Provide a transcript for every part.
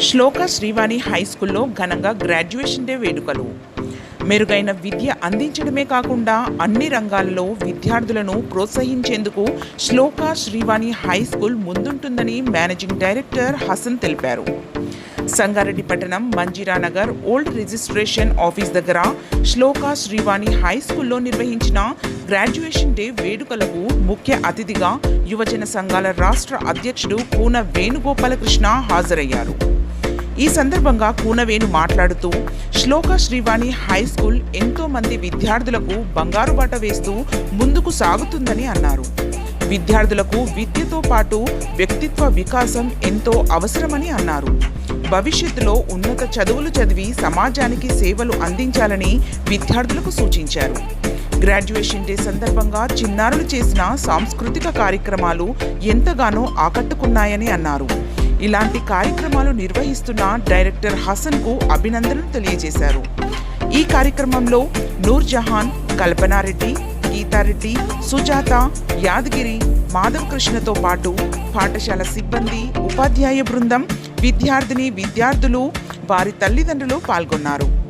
శ్లోక Srivani high స్కూల్లో ఘనంగా graduation day వేడుకలు. మెరుగైన విద్య అందించడమే కాకుండా అన్ని రంగాలలో విద్యార్థులను ప్రోత్సహించేందుకు శ్లోక శ్రీవాణి హై స్కూల్ ముందుంటుందని మేనేజింగ్ డైరెక్టర్ హసన్ తెలిపారు. సంగారెడ్డి పట్టణం మంజీరానగర్ ఓల్డ్ రిజిస్ట్రేషన్ ఆఫీస్ దగ్గర శ్లోక శ్రీవాణి హై స్కూల్లో నిర్వహించిన గ్రాడ్యుయేషన్ డే వేడుకలకు ముఖ్య అతిథిగా యువజన సంఘాల రాష్ట్ర అధ్యక్షుడు కూన వేణుగోపాలకృష్ణ హాజరయ్యారు. ఈ సందర్భంగా కూనవేణు మాట్లాడుతూ శ్లోక శ్రీవాణి హై స్కూల్ ఎంతో మంది విద్యార్థులకు బంగారు బాట వేస్తూ ముందుకు సాగుతుందని అన్నారు. విద్యార్థులకు విద్యతో పాటు వ్యక్తిత్వ వికాసం ఎంతో అవసరమని అన్నారు. భవిష్యత్తులో ఉన్నత చదువులు చదివి సమాజానికి సేవలు అందించాలని విద్యార్థులకు సూచించారు. గ్రాడ్యుయేషన్ డే సందర్భంగా చిన్నారులు చేసిన సాంస్కృతిక కార్యక్రమాలు ఎంతగానో ఆకట్టుకున్నాయని అన్నారు. ఇలాంటి కార్యక్రమాలు నిర్వహిస్తున్న డైరెక్టర్ హసన్కు అభినందనలు తెలియజేశారు. ఈ కార్యక్రమంలో నూర్ జహాన్, కల్పనారెడ్డి, గీతారెడ్డి, సుజాత, యాదగిరి, మాధవ్ కృష్ణతో పాటు పాఠశాల సిబ్బంది, ఉపాధ్యాయ బృందం, విద్యార్థులు, వారి తల్లిదండ్రులు పాల్గొన్నారు.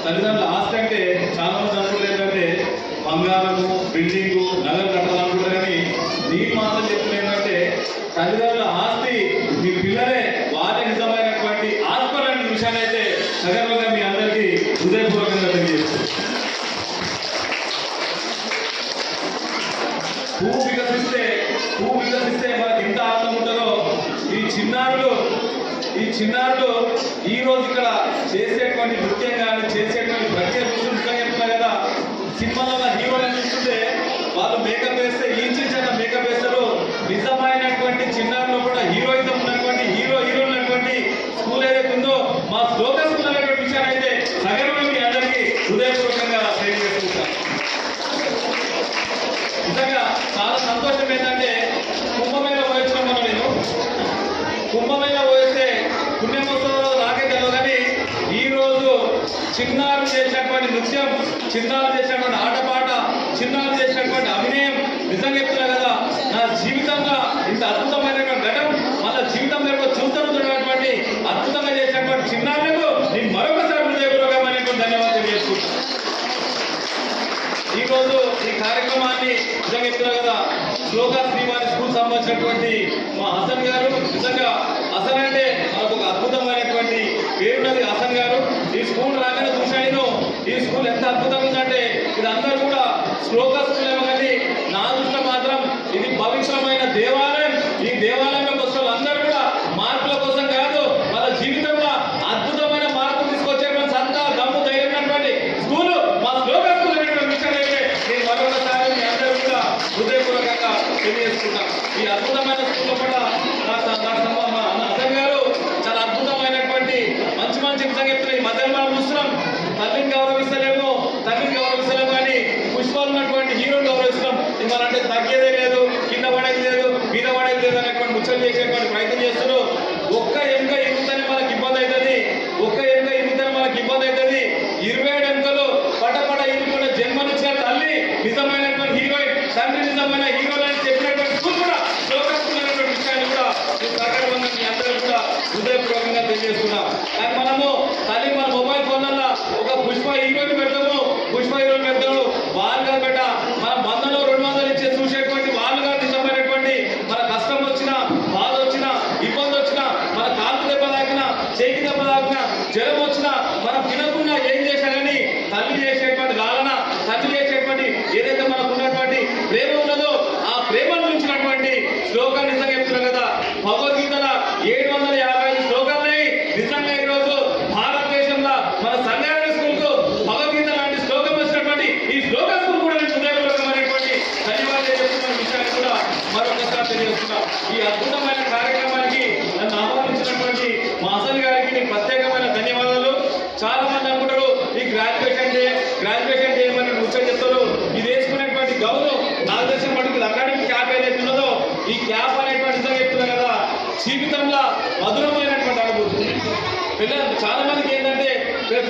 తల్లిదండ్రుల ఆస్తి అంటే చాలా మంది అనుకుంటారు ఏంటంటే బంగారము, బిల్డింగు, నగలు కట్టాలనుకుంటారు. కానీ నేను మాత్రం చెప్తున్నా ఏంటంటే తల్లిదండ్రుల ఆస్తి మీ పిల్లలే వారి నిజమైనటువంటి ఆత్మ లాంటి విషయాన్ని అయితే సగర్వంగా మీ అందరికీ హృదయపూర్వకంగా తెలియజేస్తుంది. పువ్వు వికసిస్తే మనకి ఎంత ఆనందం ఉంటుందో ఈ చిన్నారులు ఈ రోజు ఇక్కడ చేసేటువంటి నృత్యం కానీ చేసేటువంటి ప్రత్యేక దృష్టి చెప్తున్నా కదా. సినిమాలో హీరోలు చూస్తుంటే వాళ్ళు మేకప్ వేస్తే ఇంచిన మేకప్ వేస్తారు. నిజమైనటువంటి చిన్నారులు కూడా హీరోయిజం ఉన్నటువంటి హీరోయినటువంటి స్కూల్ ఏదైతే ఉందో మా లోకల్ స్కూల్ అనేటువంటి విషయాన్ని అయితే నగరంలో మీ అందరికీ హృదయపూర్వకంగా తెలియజేసుకుంటాను. నిజంగా చాలా సంతోషం ఏంటంటే కుంభమేళ పోయించడం వల్ల నేను కుంభమేళ పోయిస్తే పుణ్యమోత్సవంలో నాకే తెలియదు. కానీ ఈరోజు చిన్నారులు చేసినటువంటి నృత్యం, చిన్నారులు చేసినటువంటి ఆటపాట, చిన్నారులు చేసినటువంటి అభినయం నిజంగా చెప్తున్నా కదా, నా జీవితంలో ఇంత అద్భుతమైనటువంటి ఘటన మళ్ళీ జీవితంలో చూస్తున్నటువంటి అద్భుతంగా చేసినటువంటి చిన్నారులకు నేను మరొకసారి హృదయపూర్వకమైనటువంటి ధన్యవాదాలు చేసుకుంటాను. ఈరోజు ఈ కార్యక్రమాన్ని నిజంగా చెప్తున్నా కదా, శ్లోక శ్రీవాణి స్కూల్ సంబంధించినటువంటి మా హసన్ గారు. నిజంగా హసన్ అంటే మనకు ఒక అద్భుతమైనటువంటి పేరున్నది హసన్ గారు. ఈ స్కూల్ రాగానే చూశాను, ఈ స్కూల్ ఎంత అద్భుతంగా ఉందంటే ఇది అందరూ కూడా శ్లోక స్కూల్ ఏమో కానీ నా దృష్టిలో మాత్రం ఇది పవిత్రమైన దేవాలయం. ఈ దేవాలయంలో కోసం అందరూ కూడా మార్పుల కోసం కాదు, వాళ్ళ జీవితంలో అద్భుతమైన మార్పు తీసుకొచ్చేటువంటి సత్తా దమ్ము ధైర్యమైనటువంటి స్కూలు మా శ్లోక స్కూల్ అనేటువంటి విషయం అయితే నేను మరొకసారి మీ అందరూ కూడా హృదయపూర్వకంగా తెలియజేసుకుంటాం. ఈ అద్భుతమైన స్కూల్లో కూడా మా హసన్ గారు చాలా అద్భుతమైనటువంటి మంచి మంచి నిజంగా చెప్తున్నారు. ఈ మధ్యలో మనం చూస్తున్నాం, తల్లిని గౌరవిస్తలేము కానీ పుష్పాలు ఉన్నటువంటి హీరోని గౌరవిస్తున్నాం. ఇవాళంటే తగ్గేదే లేదు, కింద పడేది లేదు, మీద పడేది లేదు అనేటువంటి ముచ్చలు చేసేటువంటి ప్రయత్నం చేస్తున్నారు. ఒక్క ఎముక ఎముతనే మనకి ఇబ్బంది అవుతుంది, 27 ఎముకలు పటపట ఇరుకున్న జన్మనిచ్చిన తల్లి నిజమైనటువంటి హీరోయిన్, తండ్రి నిజమైన హీరోయిన్ అని చెప్పినటువంటి స్కూల్ కూడా అనేటువంటి విషయాన్ని కూడా సగర్వంగా మీ అందరూ కూడా హృదయపూర్వకంగా తెలియజేస్తున్నాం. కానీ మనము తల్లి మన మొబైల్ ఫోన్లలో ఒక పుష్ప హీరోయిన్ పెడతాము, వాళ్ళుగా పెట్ట మన 100 200 ఇచ్చే చూసేటువంటి వాళ్ళుగా నిజమైనటువంటి మన కష్టం వచ్చినా, బాధ వచ్చినా, ఇబ్బంది వచ్చినా, మన కాలు దెబ్బ తాకినా, చేకి దెబ్బ తాకినా, జ్వరం వచ్చినా, మనం తినకుండా ఏం చేసినా కానీ తల్లి చేసేటువంటి లాలన, తల్లి చేసేటువంటి ఏదైతే మనకు ఉన్నటువంటి ప్రేమ ఉన్నదో ఆ ప్రేమను ఉంచినటువంటి శ్లోకాలు నిజంగా చెప్తున్నాం కదా. భగవద్గీతల 755 శ్లోకాలున్నాయి. నిజంగా ఈరోజు భారతదేశంలో మన సంగారెడ్డి స్కూల్కు భగవద్గీత లాంటి శ్లోకం వచ్చినటువంటి ఈ శ్లోక స్కూల్ కూడా నేను హృదయపూర్వకమైనటువంటి ధన్యవాదాలు చెప్తున్న విషయాన్ని కూడా మరొకసారి తెలియజేస్తున్నాం. ఈ అద్భుతమైన కార్యక్రమానికి నన్ను ఆహ్వానించినటువంటి మా హసన్ గారికి నేను ప్రత్యేకమైన ధన్యవాదాలు. చాలా మంది అనుకుంటారు ఈ గ్రాడ్యుయేషన్ డే ఏమని ముచ్చట చెప్తారు. ఇది వేసుకునేటువంటి గౌరవం నాకు తెలిసిన మటుకు అకాడమిక్ క్యాప్ ఏదైతే ఉన్నదో ఈ క్యాప్ అనేటువంటి నిజంగా చెప్తున్నా కదా, జీవితంలో మధురమైనటువంటి అనుభూతి. పిల్లలు చాలా మందికి ఏంటంటే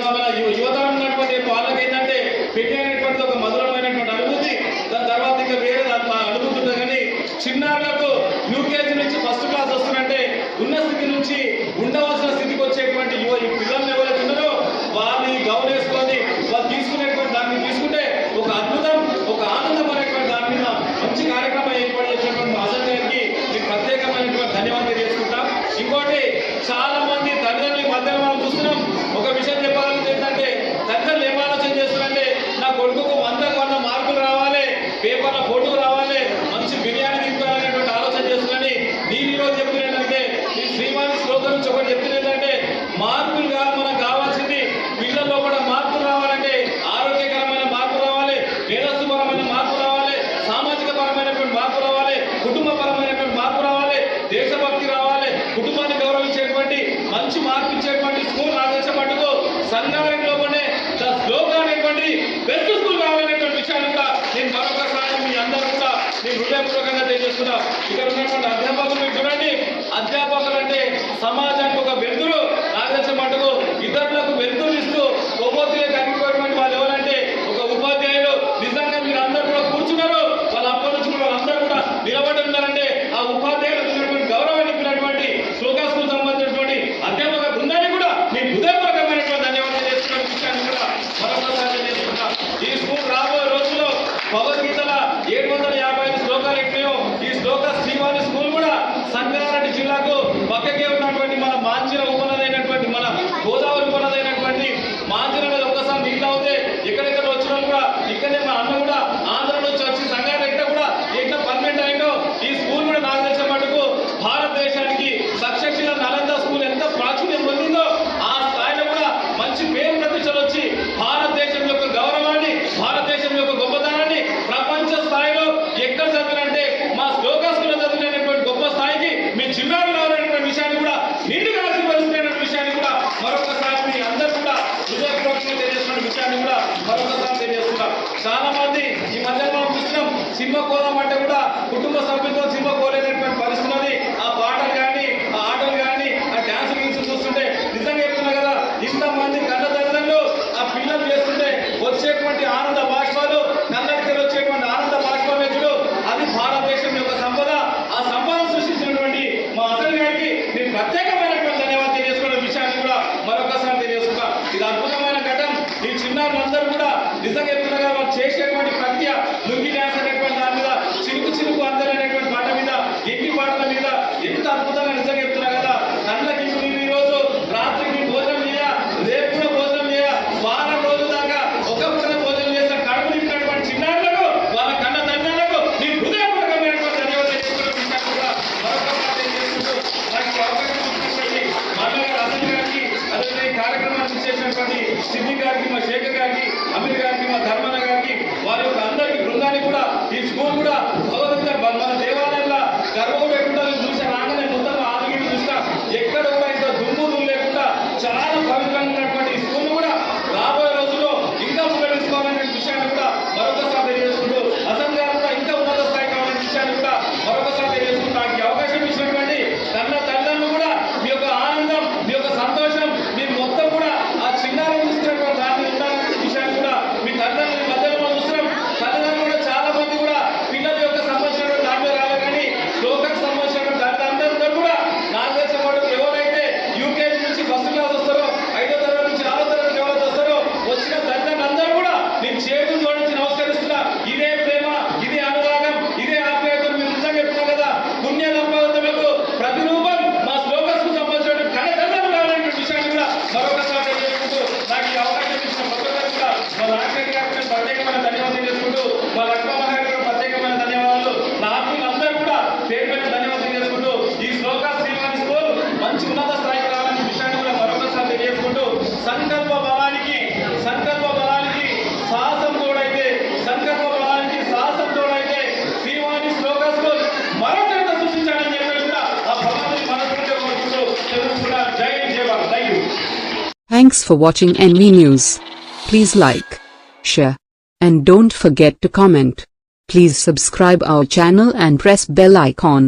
మన యువతరం ఉన్నటువంటి వాళ్ళకి ఏంటంటే పెళ్లి అనేటువంటి ఒక మధురమైనటువంటి అనుభూతి, దాని తర్వాత ఇంకా వేరే అనుభూతి ఉంటుంది. కానీ చిన్నారులకు యూకేజీ నుంచి ఫస్ట్ క్లాస్ వస్తున్నట్టే ఉన్న స్థితి నుంచి ఉండవలసిన స్థితికి వచ్చేటువంటి ఈ పిల్లలు ఎవరైతే ఉన్నారో వాళ్ళు ఈ గౌన్ వేసుకొని వాళ్ళు తీసుకునేటువంటి దాన్ని తీసుకుంటే ఒక అద్భుతం, ఒక ఆనందం అనేటువంటి దాని మీద మంచి కార్యక్రమం ఏర్పాటు చేసినటువంటి హసన్ గారికి నేను ప్రత్యేకమైనటువంటి ధన్యవాదాలు తెలియజేసుకుంటాం. ఇంకోటి చాలా మంది తల్లిదండ్రుల మధ్యలో మనం చూస్తున్నాం. ఒక విషయం చెప్పాలంటే ఏంటంటే తల్లిదండ్రులు ఏం ఆలోచన చేస్తున్నారంటే నా కొడుకుకు 100 మార్కులు రావాలి, పేపర్ల ఫోటో రావాలి, మంచి బిర్యానీ తీసుకోవాలనేటువంటి ఆలోచన చేస్తున్నారని నేను ఈరోజు చెప్తున్నట్టే ఈ శ్రీవాణి శ్లోకం నుంచి ఒకటి చెప్తున్నదంటే మార్కులు కాదు మనకు కావాల్సింది, పిల్లల్లో కూడా మార్పులు రావాలంటే ఆరోగ్యకరమైన మార్పు రావాలి, మేధస్సుపరమైన మార్పు రావాలి, సామాజిక పరమైనటువంటి మార్పు రావాలి, కుటుంబ పరమైనటువంటి మార్పు రావాలి, దేశభక్తి రావాలి, కుటుంబాన్ని గౌరవించేటువంటి మంచి మార్పు ఇచ్చేటువంటి స్కూల్ ఆదేశపట్టుకు సంగారెడ్డిలోనే శ్లోక అనేటువంటి బెస్ట్ స్కూల్ కావాలనేటువంటి విషయాన్ని కూడా నేను మరొకసారి మీ అందరూ కూడా నేను హృదయపూర్వకంగా తెలియజేస్తున్నా. ఇక్కడ ఉన్నటువంటి అధ్యాపకులు మీరు చూడండి, అధ్యాపకులు అంటే సమాజానికి ఒక వెలుతురు, నాకు మటుకు ఇతరులకు వెలుతురు ఇస్తూ కొవ్వొత్తులే కనిపోయేటువంటి వాళ్ళు ఎవరంటే ఒక ఉపాధ్యాయులు. నిజంగా మీరు అందరూ కూడా కూర్చున్నారు, వాళ్ళ అప్పటి నుంచి కూడా వాళ్ళందరూ కూడా నిలబడి ఉన్నారంటే ఆ ఉపాధ్యాయులకు ఉన్నటువంటి గౌరవాన్ని ఇచ్చినటువంటి శ్లోకా స్కూల్ సంబంధించినటువంటి అధ్యాపక బృందాన్ని కూడా నేను హృదయపూర్వకమైనటువంటి ధన్యవాదాలు చేస్తున్న విషయాన్ని కూడా మరొకసారి చేస్తున్నా. ఈ స్కూల్ రాబోయే రోజుల్లో భగవద్గీతల 755 శ్లోకాలు ఎక్కినాయో ఈ శ్లోక శ్రీవాణి స్కూల్ కూడా సంగారెడ్డి జిల్లాకు పక్కకే ఉన్నటువంటి మన మాంజిర ఉపనదైనటువంటి మన గోదావరి ఉపనదైనటువంటి మాంజిర మీద ఒక్కసారి నీళ్ళు అవుతే ఎక్కడెక్కడ వచ్చినా కూడా ఇక్కడే మా అన్న కూడా ఆంధ్ర నుంచి వచ్చి సంగారెడ్డి కూడా ఎట్లా పర్మనెంట్ అయిందో ఈ స్కూల్ కూడా నాకు తెలిసిన మటుకు భారతదేశానికి సక్సెస్ఫుల్ నలంద స్కూల్ ఎంత ప్రాచుర్యం పొందిందో ఆ స్థాయిలో కూడా మంచి పేరు ప్రతిష్టలు వచ్చి భారతదేశం యొక్క గౌరవాన్ని, భారతదేశం యొక్క గొప్పతనాన్ని ప్రపంచ స్థాయిలో ఎక్కడ చదివినంటే మా శ్లోక స్కూల్లో చదివినటువంటి గొప్ప స్థాయికి మీ చిన్నారులు రావాలనేటువంటి విషయాన్ని కూడా నిండుగా ఆశీర్వదిస్తున్నటువంటి విషయాన్ని కూడా మరొకసారి మీ అందరూ కూడా హృదయపూర్వకంగా తెలియజేస్తున్న విషయాన్ని కూడా మరొకసారి తెలియజేస్తున్నాం. చాలా మంది ఈ మధ్య మనం చూస్తున్నాం, సినిమా కోదామంటే కూడా కుటుంబ సభ్యులతో సినిమా కోలేనటువంటి పరిస్థితులని ఆ పాటలు కానీ, ఆ ఆటలు కానీ, ఆ డ్యాన్స్ గీన్స్ చూస్తుంటే నిజంగా చెప్తున్నా కదా, ఇంతమంది కన్న తల్లిదండ్రులు ఆ పిల్లలు చేస్తుంటే వచ్చేటువంటి ఆనంద బాష్పాలు, కన్నడికి వచ్చేటువంటి ఆనంద బాష్పాలు అది భారతదేశం యొక్క సంపద. ఆ సంపద సృష్టించినటువంటి మా హసన్ గారికి నేను ప్రత్యేకమైనటువంటి ధన్యవాదాలు తెలియజేసుకున్న విషయాన్ని కూడా మరొకసారి తెలియజేస్తున్నా. ఇది అద్భుతమైన ఘటన. ఈ చిన్నారులందరూ కూడా నిజంగా చెప్తున్నా కదా, వాళ్ళు చేసేటువంటి ప్రక్రియ లుంగి డ్యాన్స్ అనేటువంటి దాని మీద చిరుకు అందరూ సిద్ధి గారికి, మా శేఖర్ గారికి, అమీర్ గారికి, మా ధర్మన్న గారికి, వారి యొక్క అందరికి బృందానికి కూడా ఈ స్కూల్ కూడా భగవంతుగా మన దేవాలయంలో గర్వం లేకుండా చూసా రాగానే మొత్తం ఆరోగ్యం చూసినా ఎక్కడ కూడా ఇంత దుమ్ము లేకుండా చాలా పవిత్రంగా ఉన్నటువంటి ఈ స్కూల్ కూడా రాబోయే రోజుల్లో ఇంకా ముంగడిసుకోవాలనే విషయాన్ని కూడా మరొకసారి తెలియజేసుకుంటూ అసలు గారు కూడా ఇంకా ఉన్నత స్థాయి కావాలనే విషయాన్ని కూడా మరొకసారి తెలియజేసుకుంటూ నాకు ఈ అవకాశం ఇచ్చినటువంటి తల్లిదండ్రులు కూడా మీ యొక్క ఆనందం, మీ యొక్క సంతోషం, మీరు మొత్తం కూడా ఆ చిన్నారం చూస్తున్నటువంటి దాన్ని ఉండాలనే విషయాన్ని కూడా మీ తల్లిదండ్రుల మధ్యలో మనం చూస్తున్నాం. తల్లిదండ్రులు కూడా చాలా మంది కూడా పిల్లల యొక్క సంబంధించినటువంటి దాంట్లో రాలే కానీ లోకకు సంబంధించినటువంటి తల్లిదండ్రులు కూడా నాకు తెలిసిన వాడు ఎవరైతే యూకేజీ నుంచి ఫస్ట్ క్లాస్ వస్తారో, 5వ తరగతి నుంచి 6వ తరగతి ఎవరైతే వస్తారో వచ్చిన తల్లిదండ్రులు అందరూ కూడా నేను చేతులు జోడించి నమస్కరిస్తున్నా. ఇదే ప్రేమ, ఇదే అనురాగం, ఇదే ఆప్యాయతను మీరు నిజంగా చెప్తున్నా కదా. పుణ్య దంపతులకు ప్రతిరూపం మా శ్లోకస్కు సంబంధించిన కన్నతండ్రులు కావాలనే విషయాన్ని కూడా మరొకసారి తెలియజేసుకుంటూ నాకు ఈ అవకాశం ఇచ్చిన ప్రొఫెసర్ కూడా మా నాగరెడ్డి గారికి ప్రత్యేకమైన ధన్యవాదాలు చేసుకుంటూ, మా లక్ష్మణ గారికి ప్రత్యేకమైన ధన్యవాదాలు, నా ఆత్మీయులందరూ కూడా పేరుపైన ధన్యవాదాలు చేసుకుంటూ ఈ శ్లోక శ్రీవాణి స్కూల్ మంచి ఉన్నత స్థాయికి రావాలనే విషయాన్ని కూడా మరొకసారి తెలియజేసుకుంటూ సంకల్ప బలానికి సాహసం తోడైతే శ్రీవాణి శ్లోక స్కూల్ మరొకరిత సృష్టించాలని చెప్పేసి కూడా ఆ భగవంతుని మనస్ఫూర్తిగా కోరుకుంటూ తెలుసుకున్నా. జై జవాన్. Thank you. Thanks for watching NV News. Please like, share, and don't forget to comment. Please subscribe our channel and press bell icon.